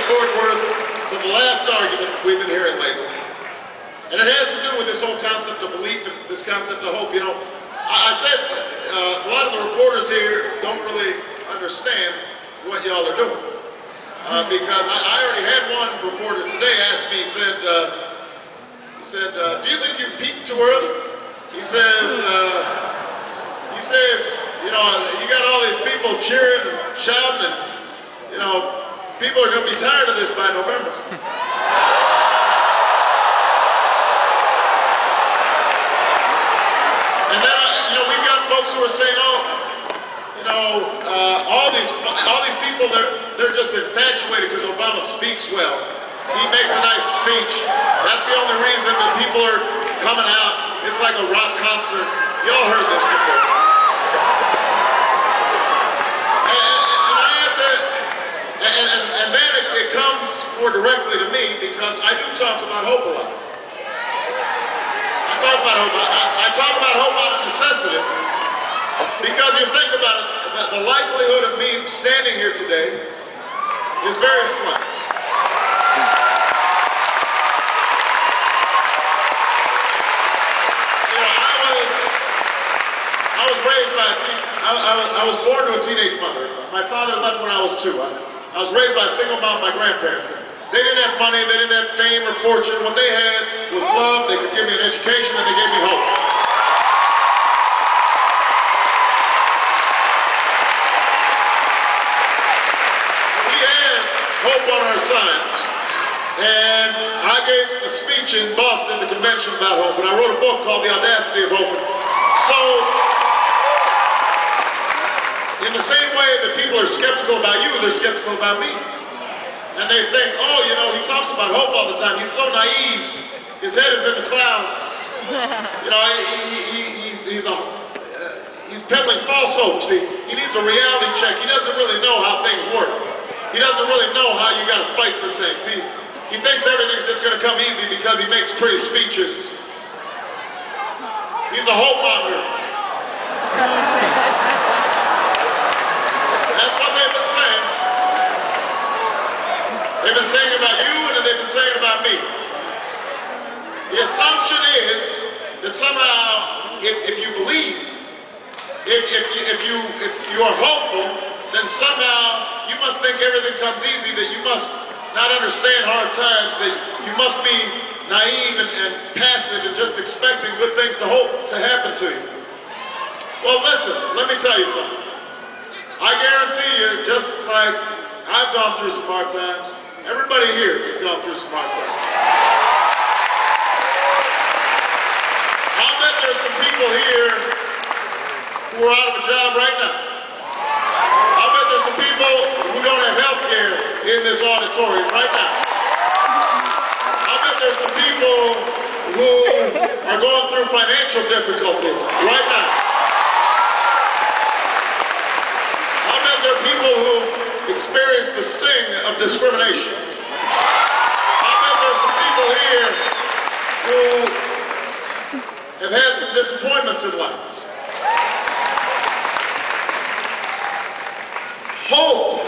Fort Worth to the last argument we've been hearing lately. And it has to do with this whole concept of belief and this concept of hope. You know, I said a lot of the reporters here don't really understand what y'all are doing. Because I already had one reporter today ask me, he said, do you think you peaked too early? He says, you know, you got all these people cheering and shouting and, you know, people are going to be tired of this by November. And then, you know, we've got folks who are saying, oh, you know, all these people, they're just infatuated because Obama speaks well. He makes a nice speech. That's the only reason that people are coming out. It's like a rock concert. Y'all heard this before. And then it comes more directly to me because I do talk about hope a lot. I talk about hope out of necessity because you think about it, the likelihood of me standing here today is very slim. You know, I was born to a teenage mother. My father left when I was 2. I was raised by a single mom, my grandparents. They didn't have money, they didn't have fame or fortune. What they had was love, they could give me an education, and they gave me hope. We had hope on our signs. And I gave a speech in Boston at the convention about hope, and I wrote a book called The Audacity of Hope. So, in the same way that people are skeptical about you, they're skeptical about me. And they think, oh, you know, he talks about hope all the time. He's so naive. His head is in the clouds. You know, he's peddling false hopes. He needs a reality check. He doesn't really know how things work. He doesn't really know how you got to fight for things. He thinks everything's just going to come easy because he makes pretty speeches. He's a hope monger. That's what they've been saying. They've been saying about you and they've been saying about me. The assumption is that somehow, if you believe, if you are hopeful, then somehow you must think everything comes easy, that you must not understand hard times, that you must be naive and passive and just expecting good things to happen to you. Well, listen, let me tell you something. I guarantee you, just like I've gone through some hard times, everybody here has gone through some hard times. I'll bet there's some people here who are out of a job right now. I'll bet there's some people who don't have health care in this auditorium right now. I'll bet there's some people who are going through financial difficulty right now. I'll bet there are people who experience the sting of discrimination. I'll bet there's some people here who have had some disappointments in life. Hope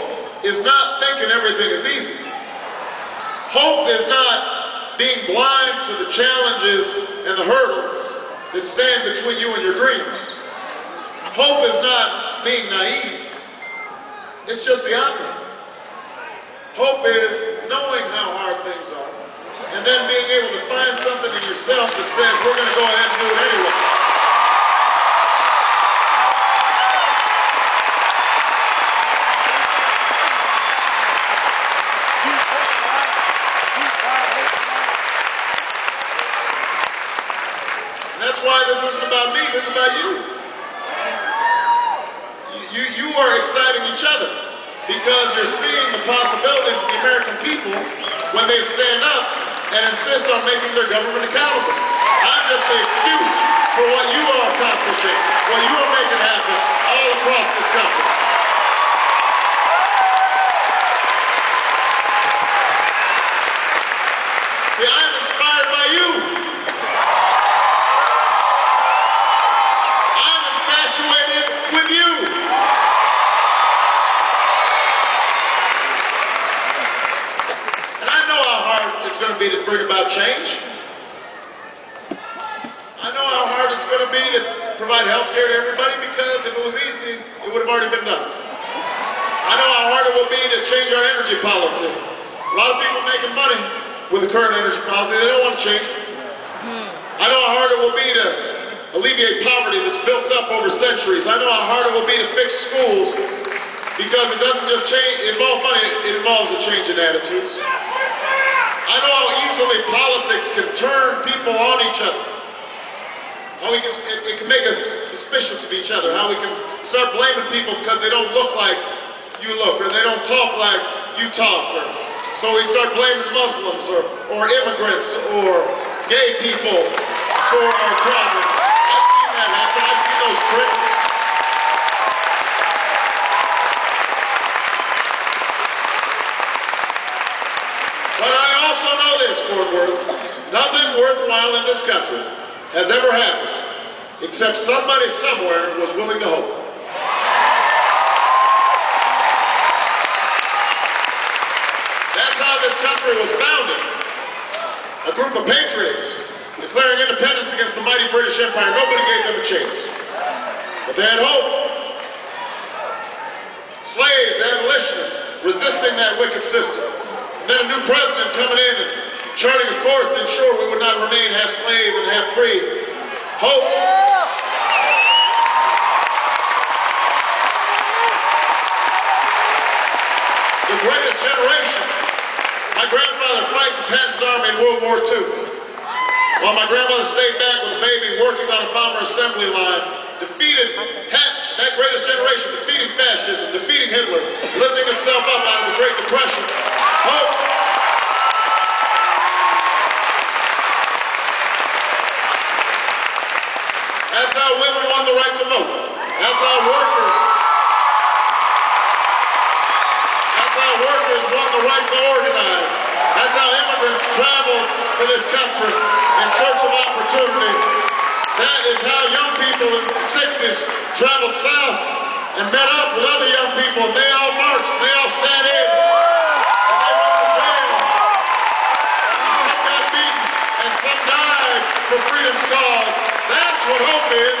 is not thinking everything is easy. Hope is not being blind to the challenges and the hurdles that stand between you and your dreams. Hope is not being naive. It's just the opposite. Hope is knowing how hard things are and then being able to find something in yourself that says, we're going to go ahead and do it anyway. And that's why this isn't about me, this is about you. You are exciting each other because you're seeing the possibilities of the American people when they stand up and insist on making their government accountable. I'm just the excuse for what you are accomplishing, what you are making happen all across this country. See, I'm inspired by you. I'm infatuated with you. change. I know how hard it's going to be to provide health care to everybody, because if it was easy, it would have already been done. I know how hard it will be to change our energy policy. A lot of people making money with the current energy policy, they don't want to change it. I know how hard it will be to alleviate poverty that's built up over centuries. I know how hard it will be to fix schools, because it doesn't just involve money, it involves a change in attitudes. I know how easily politics can turn people on each other. How it can make us suspicious of each other. How we can start blaming people because they don't look like you look, or they don't talk like you talk. So we start blaming Muslims or immigrants or gay people for our problems. I've seen that happen. I've seen those tricks. But I also know this, Fort Worth. Nothing worthwhile in this country has ever happened except somebody somewhere was willing to hope. That's how this country was founded. A group of patriots declaring independence against the mighty British Empire. Nobody gave them a chance. But they had hope. Slaves, abolitionists, resisting that wicked system. And then a new president coming in and charting a course to ensure we would not remain half slave and half free. Hope. The greatest generation. My grandfather fighting in Patton's Army in World War II. While my grandmother stayed back with a baby working on a bomber assembly line, that greatest generation, defeating fascism, defeating Hitler, lifting itself up out of the Great Depression. Hope. That's how women won the right to vote. That's how workers won the right to organize. That's how immigrants traveled to this country in search of opportunity. That is how young people in the 60s traveled south and met up with other young people, and they all marched, they all sat in, and they went to jail. And some got beaten, and some died for freedom's cause. That's what hope is.